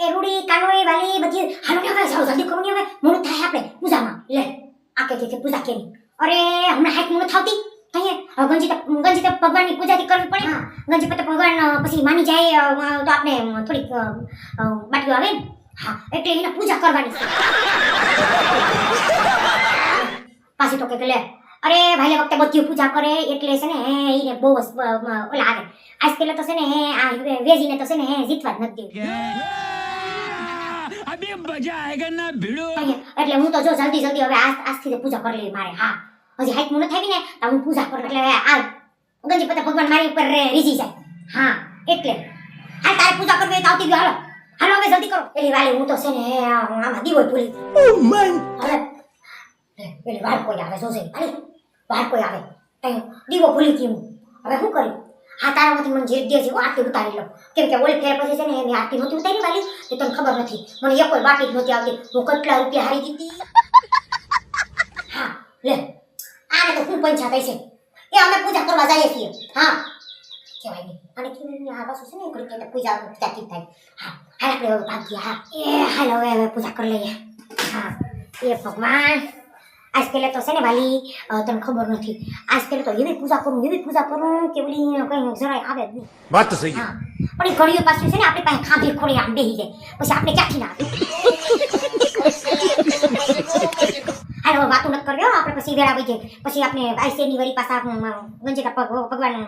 એ રૂડી કાનોય વાલી બધી હાલો ને હવે જાઓ જલ્દી કરો ને હવે મોડું થાય આપણે પૂજામાં લે આ કે પૂજા કેવી અરે હમણાં હાઈક મોડું થાવતી કહીએ ગંજી ભગવાનની પૂજાથી કરવી પડે હા ગંજી ભગવાન પછી માની જાય તો આપણે થોડીક બાટલીઓ આવે ને હા એટલે એને પૂજા કરવાની છે પાછી તો કે લે અરે ભાઈ વખતે બધી પૂજા કરે એટલે છે ને એને બહુ ઓલા આવે આજ પેલા તો છે ને આ વેજીને તો છે ને જીતવા જ નથી અબે મજા આયેગા ના ભીડો એટલે હું તો જો જલ્દી હવે આજથી પૂજા કરી લેવી મારે હા હજી હાઈક મુને થાય ને તો હું પૂજા કરું એટલે આ ગંજી ભગવાન મારી ઉપર રીઝી જાય હા એટલે હાલ તારે પૂજા કરવી તો આવતી ગયો હાલો હવે જલ્દી કરો એલી વાલી હું તો છે ને આમાં દીવો ભૂલી ઓ મન હવે એલી વાર કોઈ આવે જોજે અરે વાર કોઈ આવે તઈ દીવો ભૂલી ગઈ હું હવે શું કરી હા તારામાંથી મને જે દે છે આરતી ઉતારી લો કેમ કે ઓલી ફેર પછી છે ને મેં આરતી નહોતી ઉતારી વાલી તો તને ખબર નથી મને એક કોઈ બાટી જ નહોતી આવતી હું કેટલા રૂપિયા હારી દીધી હા લે આને તો હું પંચાયત છે એ અમે પૂજા કરવા જઈએ છીએ હા કહેવાય નહીં અને કેવી આ વસ્તુ છે ને એકડી કે પૂજા ત્યાંથી થાય હા હાલ આપણે હવે ભાગીએ હા એ હાલ હવે પૂજા કરી લઈએ હા એ ભગવાન આજ પેલે તો છે ને વાલી તને ખબર નથી આજ પેલે તો એવી પૂજા કરું કે ઓલી કઈ જરાય આવે જ નહીં વાત તો સહી હા પણ એ ઘડીઓ પાછું છે ને આપણી પાસે ખાંભે ખોડે આમ બેહી જાય પછી આપણે ક્યાંથી ના આવે હાલો વાતો નથી કરવી આપણે પછી વેળા વઈ જાય પછી આપણે આઈસેની વળી પાછા ગંજીકા ભગવાન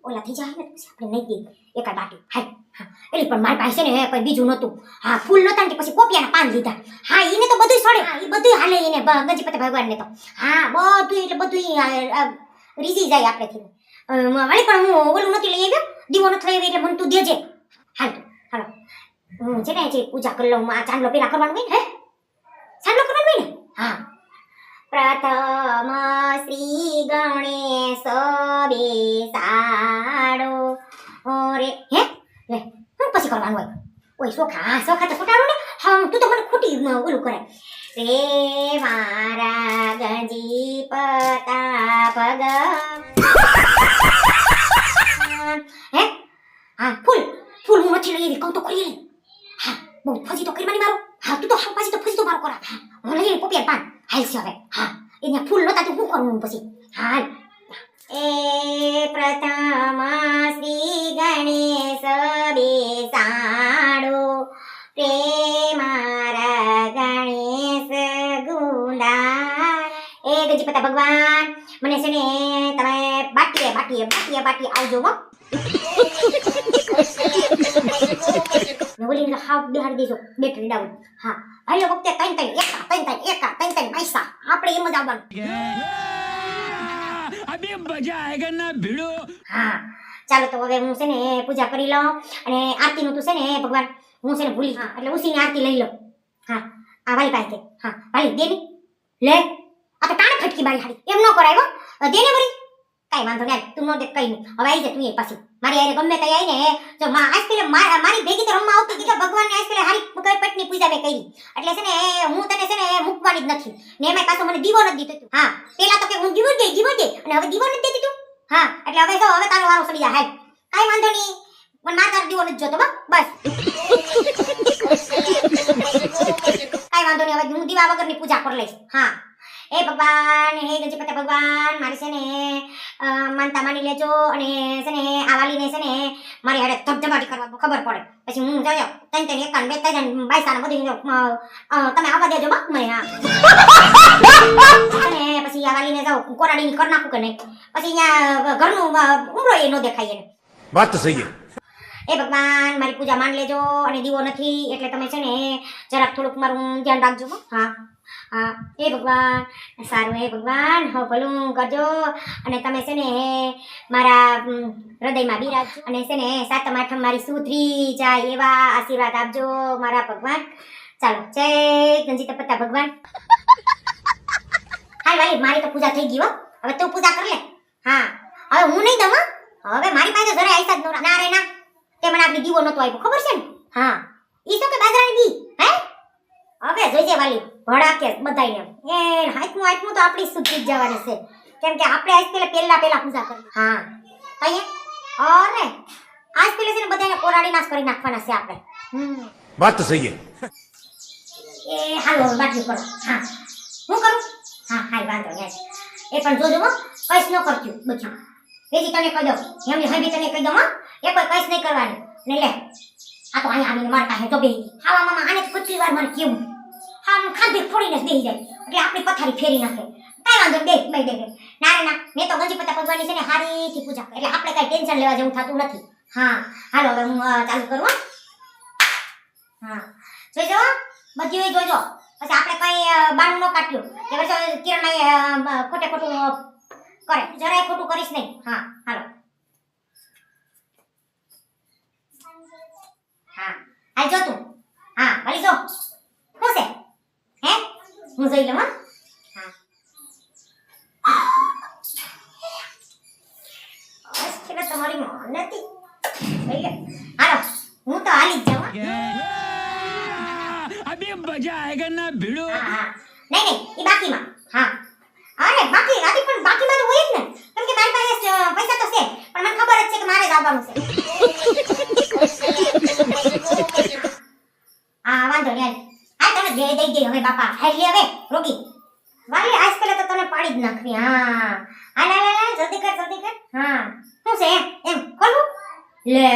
ઓલા થઈ જાય ને પછી આપણે નહીં દઈએ એકાદ બાટી હાય હા એટલે પણ મારી પાસે ને કોઈ બીજું નહોતું હા ફૂલ નહોતા ને પછી પોપિયાના પાન લીધા હા એને તો બધું સડે હા એ બધું હાલે એને ગંજીપતિ ભગવાનને તો હા બધું એટલે બધું રીઝી જાય આપણેથી વળી પણ હું ઓલું નથી લઈ આવ્યો દીવો નથી લઈ આવ્યો એટલે મને તું દેજે હાલ હાલો હું છે ને જે પૂજા કરી લઉં આ ચાંદલો પેલા કરવાનું હોય ને હે ચાંદલો કરવાનું હોય ને હા પ્રથમ શ્રી ગણેશ બેસાડો રે હે લે હું પછી કરવાનું હોય ઓય સોખા તો સોટાડો ને હા તું તો મને ખોટી ઓલું કરે રે મારા ગંજી પતા ભગ હે હા ફૂલ હું નથી લઈ કહું તો કરી લે હા બહુ ફજી તો કરવાની મારો હા તું તો હા પછી તો ફજી તો મારો કરા હું લઈ પોપિયા પાન હાલ છે હવે હા એને ફૂલ નતા તો શું કરવું પછી હાલ એ પ્રથમ શ્રી ગણેશ બેસાડો રે મારા ગણેશ ગુંડા એ ગણપતિ ભગવાન મને છે ને તમે બાટીએ આવજો હો બોલીને હાફ બિહાર દેજો બેટરી ડાઉન હા હાલો વખતે ત્રણ પૈસા આપણે એમ જ આવવાનું અબે મજા આયેગા ના ભીડો હા ચાલો તો હવે હું છે ને પૂજા કરી લઉં અને આરતીનું તું છે ને ભગવાન હું છે ને ભૂલી હા એટલે ઉસીની આરતી લઈ લઉં હા આ વાલી પાસે હા વાલી દે ની લે આ તો તાણે ફટકી બારી હાડી એમ ન કરાય હો દે ને વળી કાઈ વાંધો નહીં તું નો દે કઈ નહીં હવે આવી જા તું એ પાછી મારી આરે ગમે તઈ આવીને જો આજ પેલે મારી ભેગી તો રમવા આવતી કે ભગવાનને આજ પેલે હારી પટની પૂજા મે કરી એટલે છે ને હું તને છે ને મૂકવાની જ નથી ને એમાં પાછો મને દીવો નથી દીધો હા પેલા તો કે હું દીવો દે અને હવે દીવો નથી દેતી તું હા એટલે હવે તારો વારો સડી જા હાલ કાઈ વાંધો નહીં મને માર તાર દીવો નથી જોતો બસ કાઈ વાંધો નહીં હવે હું દીવા વગરની પૂજા કરી લઈશ હા એ ભગવાન હે ગણપતિ ભગવાન મારી છે ને માનતા માની લેજો અને છે ને આ વાલીને છે ને મારી હારે ધબધબાટી કરવા ખબર પડે પછી હું જાઉં તને એકાન બે ત્રણ બાઈસાને બધી તમે આવવા દેજો બા મને હા અને પછી આ વાલીને જાઉં કોરાડીની કરી નાખું કે નહીં પછી અહીંયા ઘરનું ઉમરો એ ન દેખાય એને વાત તો સહી એ ભગવાન મારી પૂજા માન લેજો અને દીવો નથી એટલે તમે છે ને જરાક થોડુંક મારું ધ્યાન રાખજો હા હા એ ભગવાન સારું એ ભગવાન હો ભલું કરજો અને તમે છે ને મારા હૃદયમાં બિરાજજો અને છે ને સાતમ આઠમ મારી સુધરી જાય એવા આશીર્વાદ આપજો મારા ભગવાન ચાલો જય ગણપતિ ભગવાન હાલ વાલી મારી તો પૂજા થઈ ગઈ હો હવે તું પૂજા કરી લે હા હવે હું નહીં દઉં હવે મારી પાસે જરા આઈસા જ ના રે ના તે મને આપણી દીવો નતો આવ્યો ખબર છે ને હા ઈ તો કે બાજરાની દી હે હવે જોઈજે વાલી ભડાકે બધાઈને એ હાથમું તો આપણી સુધરી જ જવાની છે કેમ કે આપણે આજ પેલા પૂજા કરી હા અહીંયા અરે આજ પેલે છે ને બધાને કોરાડી નાશ કરી નાખવાના છે આપણે बात तो सही है. એ હાલો બાટલી કરો હા હું કરું હા હાલ વાંધો નહીં એ પણ જોજો હો કઈશ ન કરજો બધું બેજી તને કહી દઉં એમની હબી તને કહી દઉં હા એ કોઈ કઈશ નહીં કરવાનું ને લે આ તો અહીંયા આવીને મારતા હે તો બેહી હાવા મામા આને કેટલી વાર મારે કેવું હા ખાંભી ફોડીને જ બેહી જાય એટલે આપણી પથારી ફેરી નાખે કાંઈ વાંધો બે ના રે ના મેં તો ગંજીપતા ભગવાનની છે ને હારીથી પૂજા કરી એટલે આપણે કાંઈ ટેન્શન લેવા જેવું થતું નથી હા હાલો હવે હું ચાલુ કરું હો હા જોઈજો બધી જોઈજો પછી આપણે કઈ બાનું ન કાઢ્યું કે પછી કિરણ ખોટે ખોટું કરે જરાય ખોટું કરીશ નહીં હા હાલો હા હાલ જો તું હા ભલી જો શું છે હે હું જોઈ લઉં હા હા તમારી મોન નથી હાલો હું તો હાલી જ જાઉં अभी मजा आएगा ना भिड़ो. હા નહીં એ બાકીમાં હા અરે બાકી આથી પણ બાકીમાં તો હોય જ ને કેમ કે મારી પાસે પૈસા તો છે પણ મને ખબર જ છે કે મારે જ આવવાનું છે હા વાંધો નહીં આ તને દઈ દે હવે બાપા એટલે હવે રોગી વાલી આજ પેલા તો તને પાડી જ નાખવી હા હાલ જલ્દી કર હા શું છે એમ ખોલું લે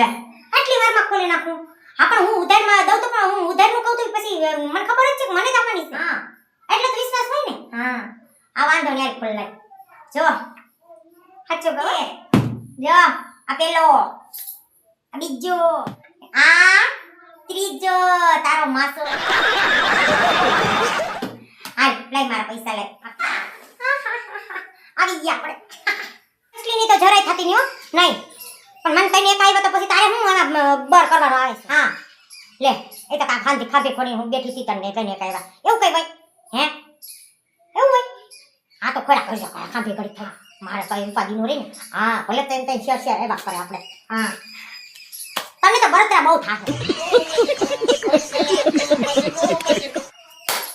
આટલી વારમાં ખોલી નાખું હા પણ હું ઉધારમાં દઉં તો પણ હું ઉધારનું કહું તો પછી મને ખબર જ છે કે મને જ આપવાની છે હા એટલે તો વિશ્વાસ હોય ને હા આ વાંધો નહીં ખોલ નાખ જો સાચો કહે જો આ પેલો આ બીજો આ ત્રીજો તારો માસો હાલ લઈ મારા પૈસા લઈ આવી ગયા આપણે અસલીની તો જરાય થતી નહીં હો નહીં પણ મને તને એક આવ્યો તો પછી તારે હું બર કરવાનો આવે છે હા લે એ તો કા ખાંધી ખાબે ખોડી હું બેઠી હતી તને તને એક આવ્યા એવું કઈ ભાઈ હે એવું હોય હા તો ખોરા કરજો ખાંભે ઘડી થાય મારે કઈ ઉપાધિ નો રહી ને હા ભલે તો એમ કઈ શેર એવા કરે આપણે હા તને તો બળતરા બહુ થાય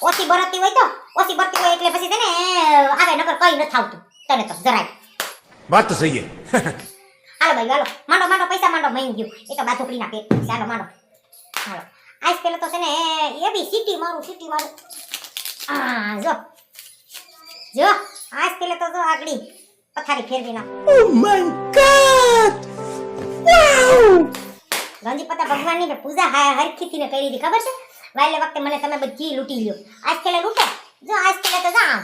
ઓછી બરતી હોય એટલે પછી છે ને આવે નકર કઈ ન થાવતું તને તો જરાય बात तो सही है. હાલો ભાઈ હાલો માંડો પૈસા માંડો મહી ગયું એ તો બાથુકડીના પેટ ચાલો માંડો હાલો આજ પેલા તો છે ને એ બી સિટી મારું હા જો આજ પેલા તો જો આગળી પથારી ફેરવી નાખ Oh my God! Wow! ગંજીપતા ભગવાનની પૂજા હરખીથી ને કરી દીધી ખબર છે વાલે વખતે મને તમે બધી લૂંટી લ્યો આજ પેલા લૂંટે જો આજ પેલા તો જા